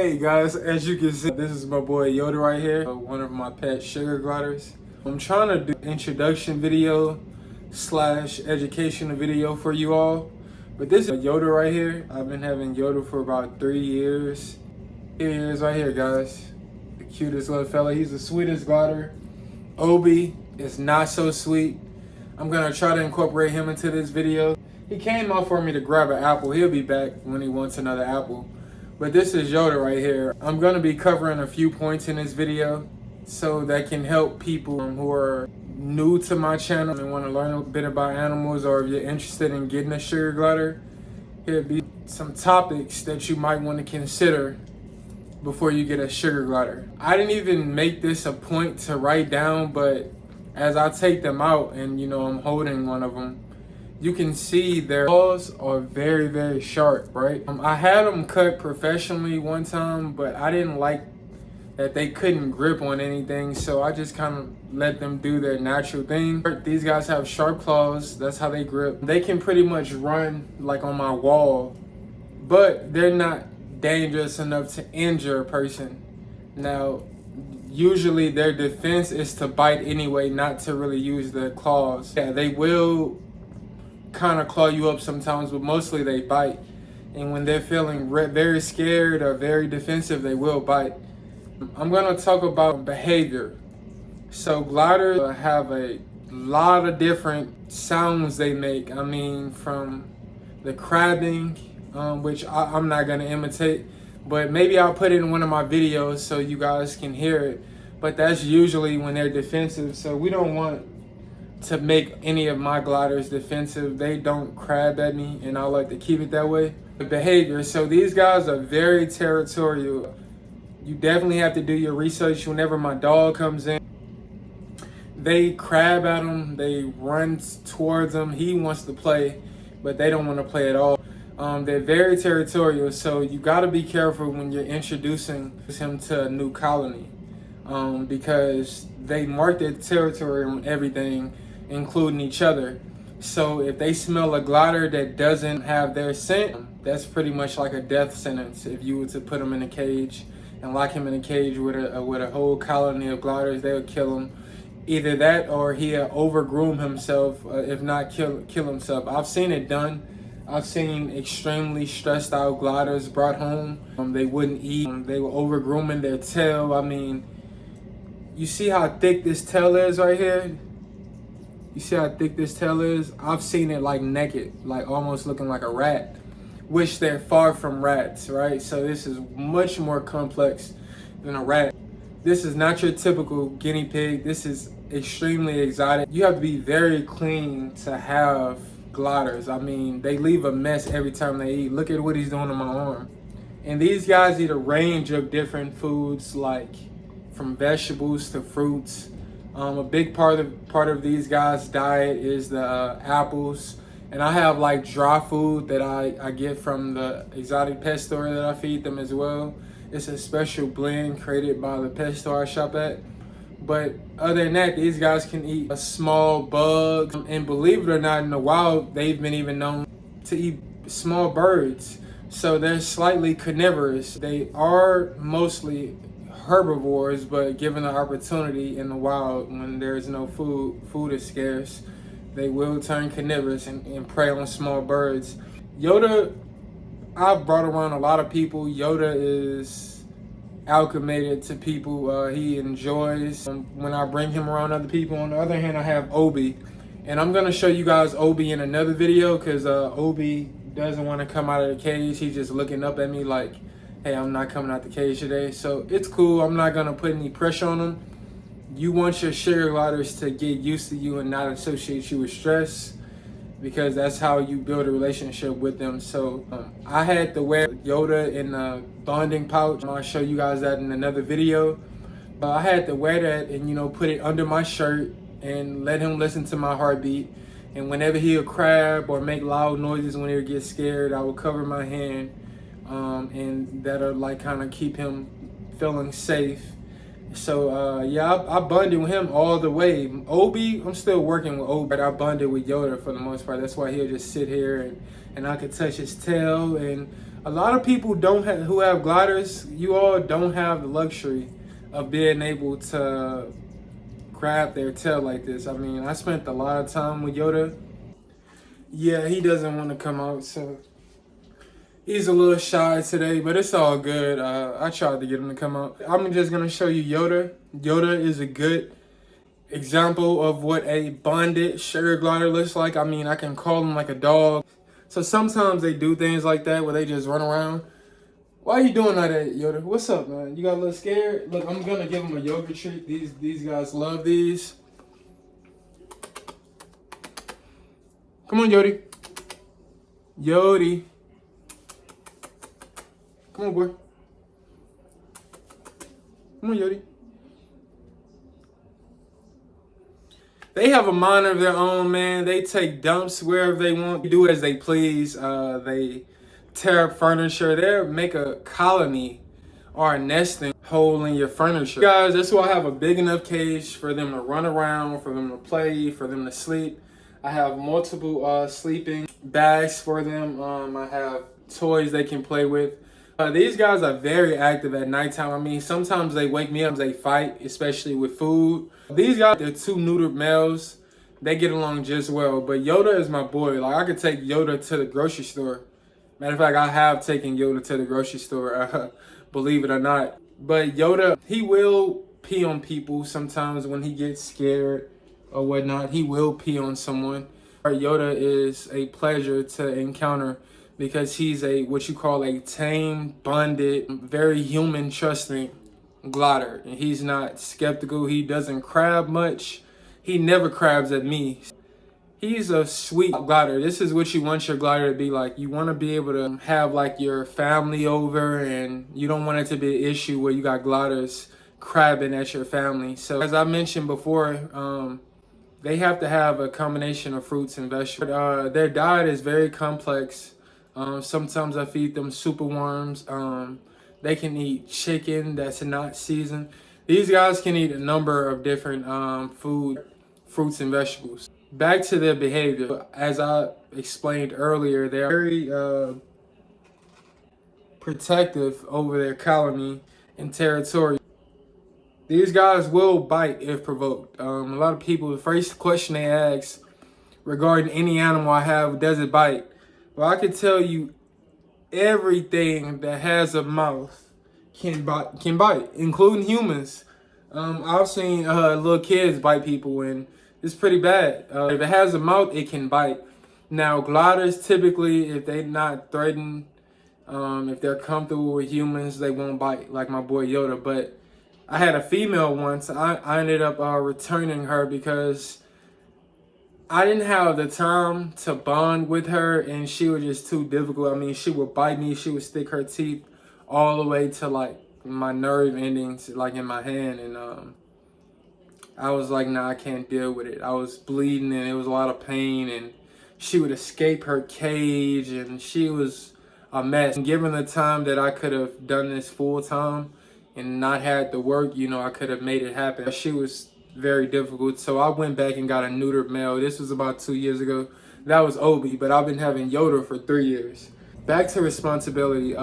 Hey guys, as you can see, this is my boy Yoda right here, one of my pet sugar gliders. I'm trying to do introduction video slash educational video for you all, but this is Yoda right here. I've been having Yoda for about 3 years. Here he is right here, guys. The cutest little fella. He's the sweetest glider. Obi is not so sweet. I'm gonna try to incorporate him into this video. He came out for me to grab an apple. He'll be back when he wants another apple. But this is Yoda right here. I'm gonna be covering a few points in this video so that can help people who are new to my channel and want to learn a bit about animals, or if you're interested in getting a sugar glider. Here'll be some topics that you might want to consider before you get a sugar glider. I didn't even make this a point to write down, but as I take them out and I'm holding one of them, you can see their claws are very, very sharp, right? I had them cut professionally one time, but I didn't like that they couldn't grip on anything, so I just kind of let them do their natural thing. These guys have sharp claws, that's how they grip. They can pretty much run like on my wall, but they're not dangerous enough to injure a person. Now, usually their defense is to bite anyway, not to really use their claws. Yeah, they will kind of claw you up sometimes, but mostly they bite. And when they're feeling very scared or very defensive, they will bite. I'm going to talk about behavior. So gliders have a lot of different sounds they make. I mean, from the crabbing, which I'm not going to imitate, but maybe I'll put it in one of my videos so you guys can hear it. But that's usually when they're defensive, so we don't want to make any of my gliders defensive. They don't crab at me, and I like to keep it that way. The behavior, so these guys are very territorial. You definitely have to do your research. Whenever my dog comes in, they crab at him, they run towards him. He wants to play, but they don't want to play at all. They're very territorial, so you got to be careful when you're introducing him to a new colony, because they mark their territory on everything, including each other. So if they smell a glider that doesn't have their scent, that's pretty much like a death sentence. If you were to put him in a cage and lock him in a cage with a whole colony of gliders, they would kill him. Either that, or he'll overgroom himself, if not kill himself. I've seen it done. I've seen extremely stressed out gliders brought home. They wouldn't eat. They were overgrooming their tail. I mean, you see how thick this tail is right here? You see how thick this tail is? I've seen it like naked, like almost looking like a rat, which they're far from rats, right? So this is much more complex than a rat. This is not your typical guinea pig. This is extremely exotic. You have to be very clean to have gliders. I mean, they leave a mess every time they eat. Look at what he's doing on my arm. And these guys eat a range of different foods, like from vegetables to fruits. A big part of these guys' diet is the apples, and I have like dry food that I get from the exotic pet store that I feed them as well. It's a special blend created by the pet store I shop at. But other than that, these guys can eat small bugs, and believe it or not, in the wild they've been even known to eat small birds. So they're slightly carnivorous. They are mostly herbivores, but given the opportunity in the wild, when there's no food is scarce, they will turn carnivorous and prey on small birds. Yoda, I've brought around a lot of people. Yoda is acclimated to people. He enjoys when I bring him around other people. On the other hand, I have Obi, and I'm gonna show you guys Obi in another video, because Obi doesn't want to come out of the cage. He's just looking up at me like, hey, I'm not coming out the cage today. So it's cool. I'm not gonna put any pressure on him. You want your sugar gliders to get used to you and not associate you with stress, because that's how you build a relationship with them. So I had to wear Yoda in a bonding pouch. I'll show you guys that in another video. I had to wear that and put it under my shirt and let him listen to my heartbeat. And whenever he'll crab or make loud noises when he'll get scared, I will cover my hand, and that'll like kind of keep him feeling safe. So yeah, I bonded with him all the way. Obi, I'm still working with Obi, but I bonded with Yoda for the most part. That's why he'll just sit here and I could touch his tail, and A lot of people who have gliders, you all don't have the luxury of being able to grab their tail like this. I mean, I spent a lot of time with Yoda. Yeah, he doesn't want to come out, so he's a little shy today, but it's all good. I tried to get him to come out. I'm just gonna show you Yoda. Yoda is a good example of what a bonded sugar glider looks like. I mean, I can call him like a dog. So sometimes they do things like that where they just run around. Why are you doing that, Yoda? What's up, man? You got a little scared? Look, I'm gonna give him a yogurt treat. These guys love these. Come on, Yodi. Yodi. Come on, boy. Come on, Yodi. They have a mind of their own, man. They take dumps wherever they want. They do as they please. They tear up furniture. They make a colony or a nesting hole in your furniture. Guys, that's why I have a big enough cage for them to run around, for them to play, for them to sleep. I have multiple sleeping bags for them. I have toys they can play with. These guys are very active at nighttime. I mean, sometimes they wake me up, they fight, especially with food. These guys, they're two neutered males. They get along just well. But Yoda is my boy. Like, I could take Yoda to the grocery store. Matter of fact, I have taken Yoda to the grocery store, believe it or not. But Yoda, he will pee on people sometimes when he gets scared or whatnot. He will pee on someone. Yoda is a pleasure to encounter because he's what you call a tame, bonded, very human, trusting glider. And he's not skeptical. He doesn't crab much. He never crabs at me. He's a sweet glider. This is what you want your glider to be like. You want to be able to have like your family over, and you don't want it to be an issue where you got gliders crabbing at your family. So as I mentioned before, they have to have a combination of fruits and vegetables. Their diet is very complex. Sometimes I feed them super worms. They can eat chicken that's not seasoned. These guys can eat a number of different fruits and vegetables. Back to their behavior. As I explained earlier, they're very protective over their colony and territory. These guys will bite if provoked. A lot of people, the first question they ask regarding any animal I have, does it bite? Well, I can tell you everything that has a mouth can bite, including humans. I've seen little kids bite people, and it's pretty bad. If it has a mouth, it can bite. Now, gliders typically, if they're not threatened, if they're comfortable with humans, they won't bite, like my boy Yoda. But I had a female once. I ended up returning her because I didn't have the time to bond with her, and she was just too difficult. I mean, she would bite me. She would stick her teeth all the way to like my nerve endings, like in my hand, and I was like, nah, I can't deal with it. I was bleeding, and it was a lot of pain, and she would escape her cage, and she was a mess. And given the time that I could have done this full time and not had to work, you know, I could have made it happen. She was very difficult, so I went back and got a neutered male. This was about 2 years ago. That was Obi, but I've been having Yoda for 3 years. Back to responsibility.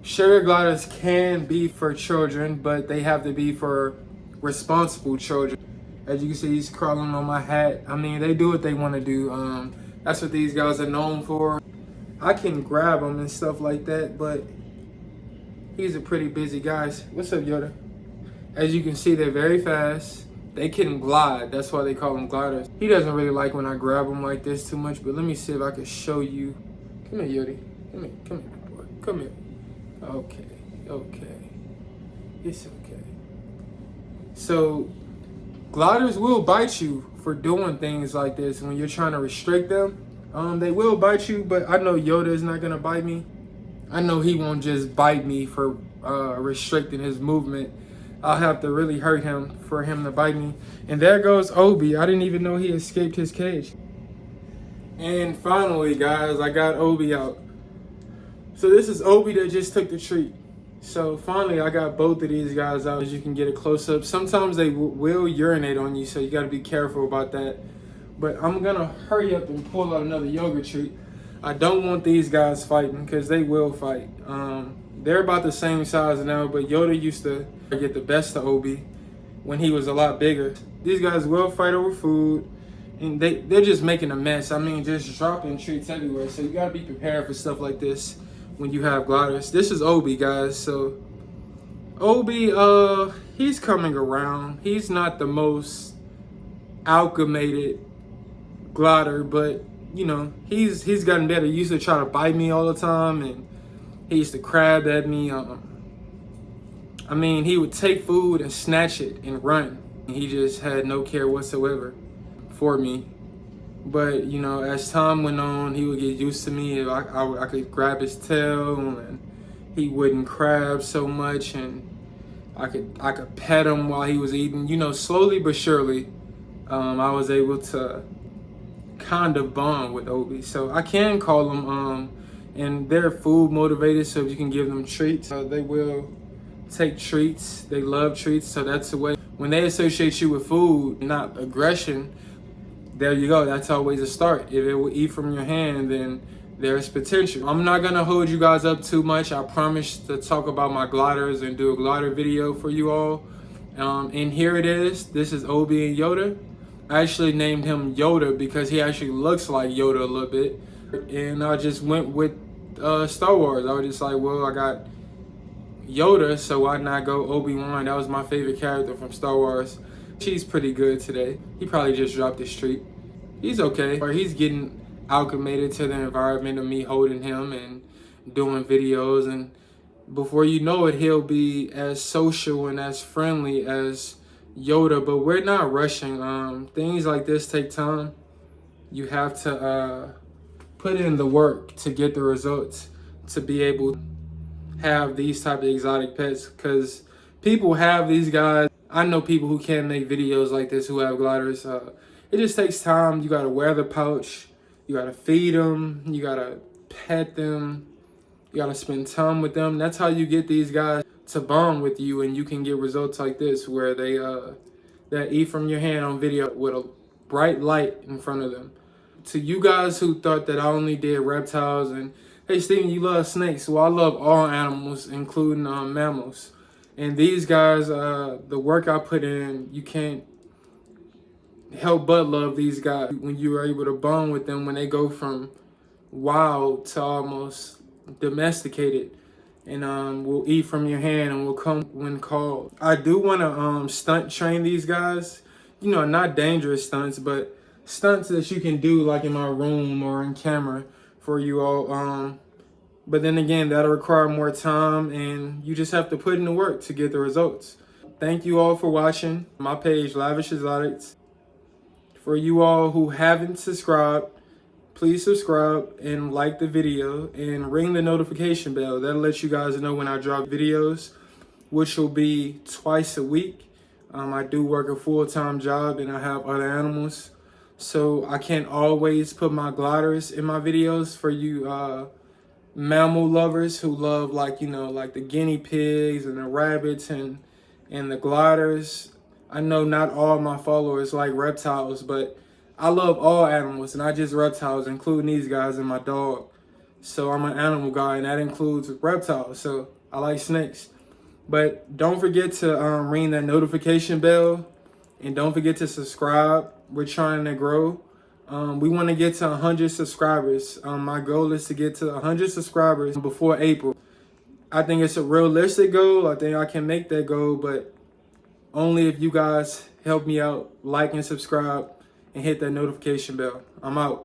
Sugar gliders can be for children, but they have to be for responsible children. As you can see, he's crawling on my hat. I mean, they do what they want to do. That's what these guys are known for. I can grab him and stuff like that, but he's a pretty busy guy. What's up, Yoda? As you can see, they're very fast. They can glide. That's why they call them gliders. He doesn't really like when I grab him like this too much, but let me see if I can show you. Come here, Yodi. Come here, boy. Come here. Okay. It's okay. So, gliders will bite you for doing things like this when you're trying to restrict them. They will bite you, but I know Yoda is not gonna bite me. I know he won't just bite me for restricting his movement. I'll have to really hurt him for him to bite me. And there goes Obi. I didn't even know he escaped his cage. And finally, guys, I got Obi out. So this is Obi that just took the treat. So finally, I got both of these guys out. As you can get a close up. Sometimes they will urinate on you, so you got to be careful about that. But I'm gonna hurry up and pull out another yogurt treat. I don't want these guys fighting because they will fight. They're about the same size now, but Yoda used to get the best of Obi when he was a lot bigger. These guys will fight over food, and they're just making a mess. I mean, just dropping treats everywhere. So you gotta be prepared for stuff like this when you have gliders. This is Obi, guys. So Obi, he's coming around. He's not the most alchemated glider, but you know, he's gotten better. He used to try to bite me all the time, and he used to crab at me. I mean, he would take food and snatch it and run. He just had no care whatsoever for me. But you know, as time went on, he would get used to me. I could grab his tail, and he wouldn't crab so much, and I could pet him while he was eating. You know, slowly but surely, I was able to kind of bond with Obi. So I can call them, and they're food motivated. So if you can give them treats, they will take treats. They love treats. So that's the way. When they associate you with food, not aggression, there you go. That's always a start. If it will eat from your hand, then there's potential. I'm not gonna hold you guys up too much. I promise to talk about my gliders and do a glider video for you all. And here it is. This is Obi and Yoda. I actually named him Yoda because he actually looks like Yoda a little bit. And I just went with Star Wars. I was just like, well, I got Yoda, so why not go Obi-Wan? That was my favorite character from Star Wars. She's pretty good today. He probably just dropped his treat. He's okay. Or he's getting acclimated to the environment of me holding him and doing videos. And before you know it, he'll be as social and as friendly as Yoda. But we're not rushing. Things like this take time. You have to put in the work to get the results, to be able to have these type of exotic pets, because people have these guys. I know people who can't make videos like this who have gliders. It just takes time. You gotta wear the pouch, you gotta feed them, you gotta pet them, you gotta spend time with them. That's how you get these guys to bond with you, and you can get results like this where they eat from your hand on video with a bright light in front of them. To you guys who thought that I only did reptiles, and hey Steven, you love snakes. Well, I love all animals, including mammals. And these guys, the work I put in, you can't help but love these guys. When you are able to bond with them, when they go from wild to almost domesticated, and will eat from your hand and will come when called. I do want to stunt train these guys. You know, not dangerous stunts, but stunts that you can do like in my room or in camera for you all. But then again, that'll require more time, and you just have to put in the work to get the results. Thank you all for watching my page, Lavish Exotics. For you all who haven't subscribed, please subscribe and like the video and ring the notification bell. That'll let you guys know when I drop videos, which will be twice a week. I do work a full-time job and I have other animals, so I can't always put my gliders in my videos. For you mammal lovers who love, like, you know, like the guinea pigs and the rabbits and the gliders. I know not all my followers like reptiles, but I love all animals, and not just reptiles, including these guys and my dog. So I'm an animal guy, and that includes reptiles. So I like snakes. But don't forget to ring that notification bell, and don't forget to subscribe. We're trying to grow. We want to get to 100 subscribers. My goal is to get to 100 subscribers before April. I think it's a realistic goal. I think I can make that goal, but only if you guys help me out, like and subscribe, and hit that notification bell. I'm out.